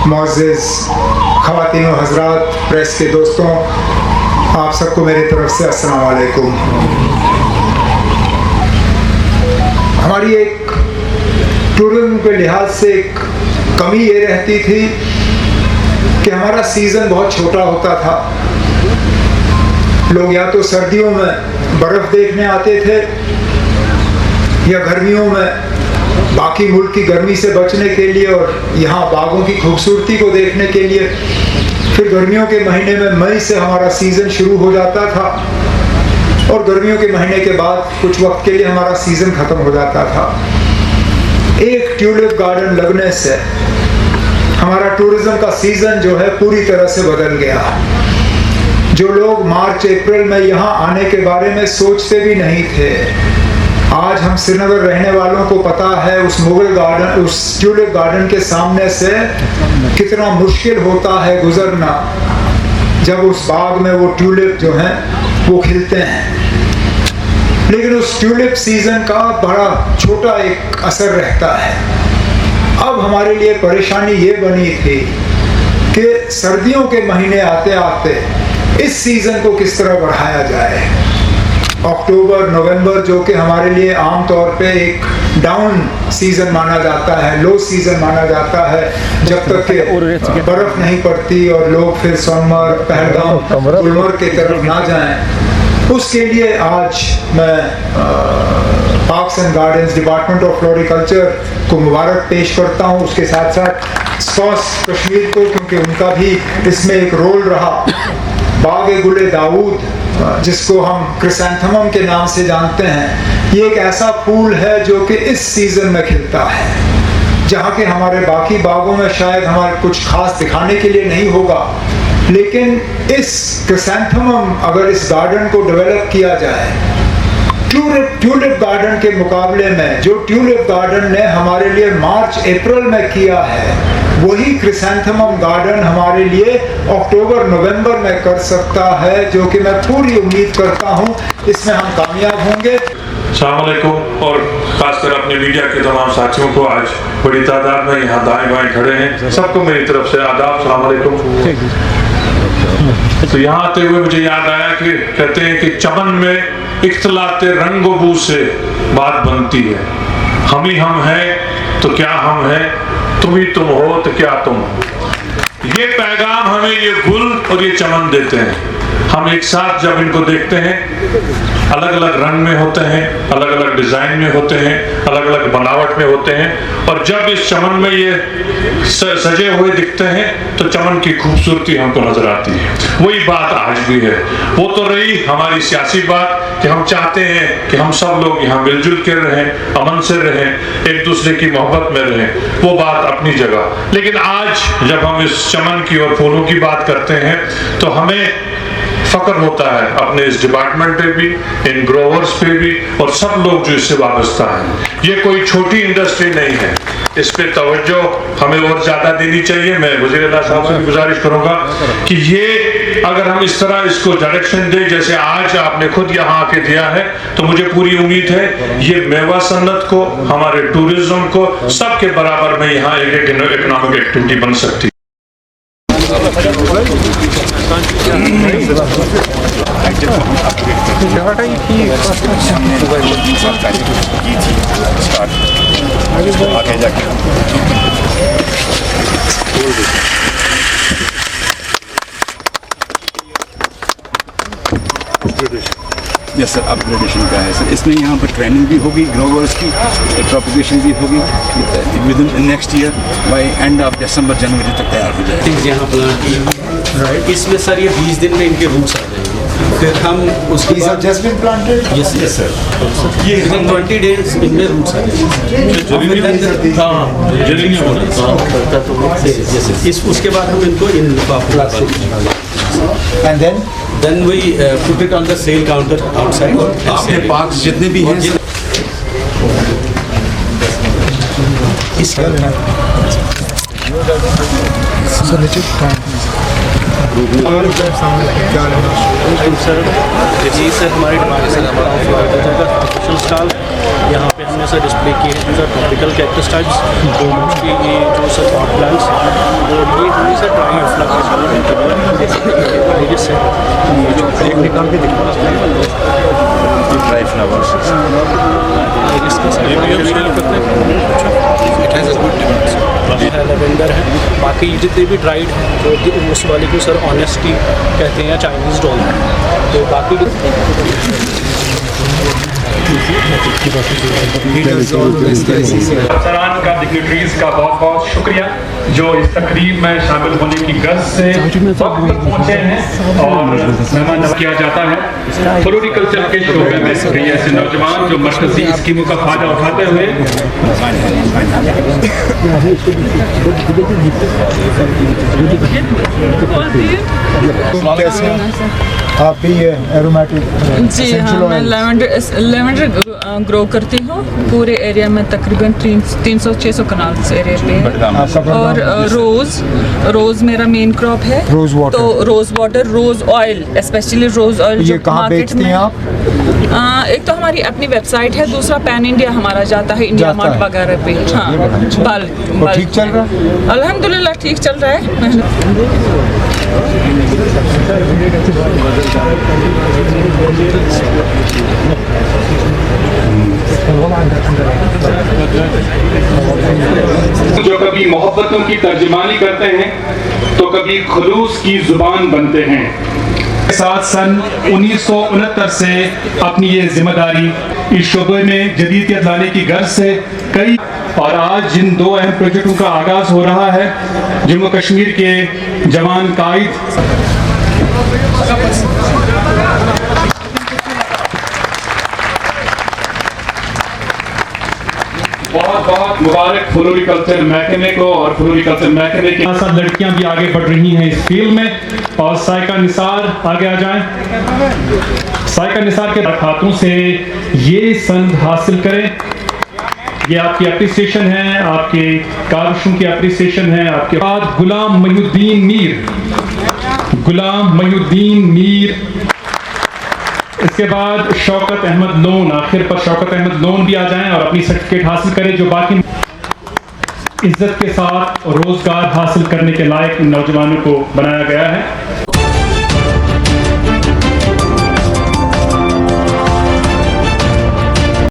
मुअज़्ज़िज़ ख़वातीन व हज़रात, प्रेस के दोस्तों, आप सबको मेरी तरफ से अस्सलाम वालेकुम। हमारी एक टूरिज़्म के लिहाज से एक कमी ये रहती थी कि हमारा सीज़न बहुत छोटा होता था। लोग या तो सर्दियों में बर्फ़ देखने आते थे या गर्मियों में बाकी मुल्क की गर्मी से बचने के लिए और यहाँ बागों की खूबसूरती को देखने के लिए। फिर गर्मियों के महीने में मई से हमारा सीज़न शुरू हो जाता था और गर्मियों के महीने के बाद कुछ वक्त के लिए हमारा सीज़न ख़त्म हो जाता था। एक ट्यूलिप गार्डन लगने से हमारा टूरिज़्म का सीज़न जो है पूरी तरह से बदल गया। जो लोग मार्च अप्रैल में यहाँ आने के बारे में सोचते भी नहीं थे, आज हम श्रीनगर रहने वालों को पता है उस मुगल गार्डन, उस ट्यूलिप गार्डन के सामने से कितना मुश्किल होता है गुजरना जब उस बाग में वो ट्यूलिप जो हैं वो खिलते हैं। लेकिन उस ट्यूलिप सीज़न का बड़ा छोटा एक असर रहता है। अब हमारे लिए परेशानी ये बनी थी कि सर्दियों के महीने आते आते इस सीज़न को किस तरह बढ़ाया जाए। अक्टूबर नवंबर जो कि हमारे लिए आम तौर पे एक डाउन सीज़न माना जाता है, लो सीज़न माना जाता है, जब तक कि बर्फ़ नहीं पड़ती और लोग फिर सोनमर्ग, पहलगाम, गुलमर्ग की तरफ ना जाएं। उसके लिए आज मैं parks and gardens department of floriculture को मुबारक पेश करता हूँ। उसके साथ साथ स्कॉस कश्मीर को, क्योंकि उनका भी इसमें एक रोल रहा। बाग-ए-गुल दाऊद, जिसको हम क्रिसैंथेमम के नाम से जानते हैं, ये एक ऐसा फूल है जो कि इस सीज़न में खिलता है, जहाँ के हमारे बाकी बागों में शायद हमारे कुछ खास दिखाने के लिए नहीं होगा। लेकिन इस क्रिसैंथेमम अगर इस गार्डन को डेवलप किया जाए ट्यूलिप गार्डन के मुकाबले में, जो ट्यूलिप गार्डन ने हमारे लिए मार्च अप्रैल में किया है, वही क्रिसैंथेमम गार्डन हमारे लिए अक्टूबर नवंबर में कर सकता है, जो कि मैं पूरी उम्मीद करता हूँ इसमें हम कामयाब होंगे। अस्सलाम वालेकुम, और खासकर अपने मीडिया के तमाम साथियों को, आज बड़ी तादाद में यहाँ दाएं बाएं खड़े हैं, सबको मेरी तरफ से आदाब, अस्सलाम वालेकुम। तो यहाँ आते हुए मुझे याद आया कि कहते हैं कि चमन में इख्तलाते रंगो बू से बात बनती है। हम ही हम हैं तो क्या हम हैं, तुम ही तुम हो तो क्या तुम हो। ये पैगाम हमें ये गुल और ये चमन देते हैं। हम एक साथ जब इनको देखते हैं, अलग अलग रंग में होते हैं, अलग अलग डिजाइन में होते हैं, अलग अलग बनावट में होते हैं, और जब इस चमन में ये सजे हुए दिखते हैं तो चमन की खूबसूरती हमको नजर आती है। वही बात आज भी है। वो तो रही हमारी सियासी बात कि हम चाहते हैं कि हम सब लोग यहाँ मिलजुल के रहें, अमन से रहें, एक दूसरे की मोहब्बत में रहें, वो बात अपनी जगह। लेकिन आज जब हम इस चमन की और फूलों की बात करते हैं तो हमें फक्र होता है अपने इस डिपार्टमेंट पे भी, इन ग्रोवर्स पे भी, और सब लोग जो इससे वाबस्ता हैं। ये कोई छोटी इंडस्ट्री नहीं है, इस पे तवज्जो हमें और ज्यादा देनी चाहिए। मैं वज़ीर-ए-आला साहब से भी गुजारिश करूंगा कि ये अगर हम इस तरह इसको डायरेक्शन दें जैसे आज आपने खुद यहाँ आके दिया है, तो मुझे पूरी उम्मीद है ये मेवा सन्नत को, हमारे टूरिज्म को, सबके बराबर में यहाँ एक इकोनॉमिक एक्टिविटी बन सकती है। यस सर, अपग्रेडेशन का है सर। इसमें यहाँ पर ट्रेनिंग भी होगी, ग्रोवर्स की प्रोपगेशन भी होगी। Within next year by end of December जनवरी तक तैयार हो जाएगा। यहाँ प्लांट इसमें सर ये 20 दिन में इनके रूट्स आ जाएंगे। फिर हम उसके बाद just bean planted. Yes sir, ये 20 डेज इनमें रूट्स आ जाएंगे। इस उसके बाद हम इनको in and then we put it on the sale counter outside. आपके पार्क्स जितने भी हैं इसका सर जी सर हमारी ऑफिशियल स्टॉल यहाँ पे हमने सर डिस्प्ले किए हैं sir tropical cactus types mostly ये जो सर पॉट प्लांट्स और ये हमें sir dry flowers dry flowers lavender है बाकी जितने भी ड्राइड हैं तो उस वाले को सर ऑनेस्टी कहते हैं या चाइनीज़ डॉल तो बाकी सरान का डिग्निटरीज का बहुत बहुत शुक्रिया जो इस तकरीब में शामिल होने की गर्ज से वक्त पर पहुंचे हैं और मेहमान नवाज़ी किया जाता है। फ्लोरिकल्चर के शोबे में ऐसे नौजवान जो मरकजी स्कीमों का फायदा उठाते हुए आप भी ये एरोमेटिक जी हाँ मैं लेवेंडर ग्रो करती हूँ पूरे एरिया में तकरीबन 300-600 कनाल्स एरिया पे और रोज़ मेरा मेन क्रॉप है रोज़ वाटर। तो rose water rose oil specially rose oil ये कहाँ बेचती हैं आप? एक तो हमारी अपनी वेबसाइट है दूसरा पैन इंडिया हमारा जाता है इंडिया जाता मार्ट है। वगैरह पे हाँ और ठीक चल रहा है? अल्हम्दुलिल्लाह ठीक चल रहा है जो कभी मोहब्बतों की तर्जमानी करते हैं तो कभी खुलूस की जुबान बनते हैं। साथ सन 1969 से अपनी ये जिम्मेदारी इस शोबे में जदीदियत लाने की गर्ज से कई और आज जिन दो अहम प्रोजेक्टों का आगाज हो रहा है जम्मू कश्मीर के जवान कायद बहुत बहुत मुबारक फ्लोरिकल्चर महकमे को और फ्लोरिकल्चर महकमे के साथ लड़कियां भी आगे बढ़ रही हैं इस फील्ड में और साइका निसार आगे आ जाएं। साइका निसार के खातों से ये संद हासिल करें। ये आपकी अप्रिसिएशन है, आपके काविशों की अप्रिसिएशन है। आपके बाद गुलाम मयूद्दीन मीर, इसके बाद शौकत अहमद लोन। आखिर पर शौकत अहमद लोन भी आ जाएं और अपनी सर्टिफिकेट हासिल करें जो बाकी इज्जत के साथ रोजगार हासिल करने के लायक नौजवानों को बनाया गया है।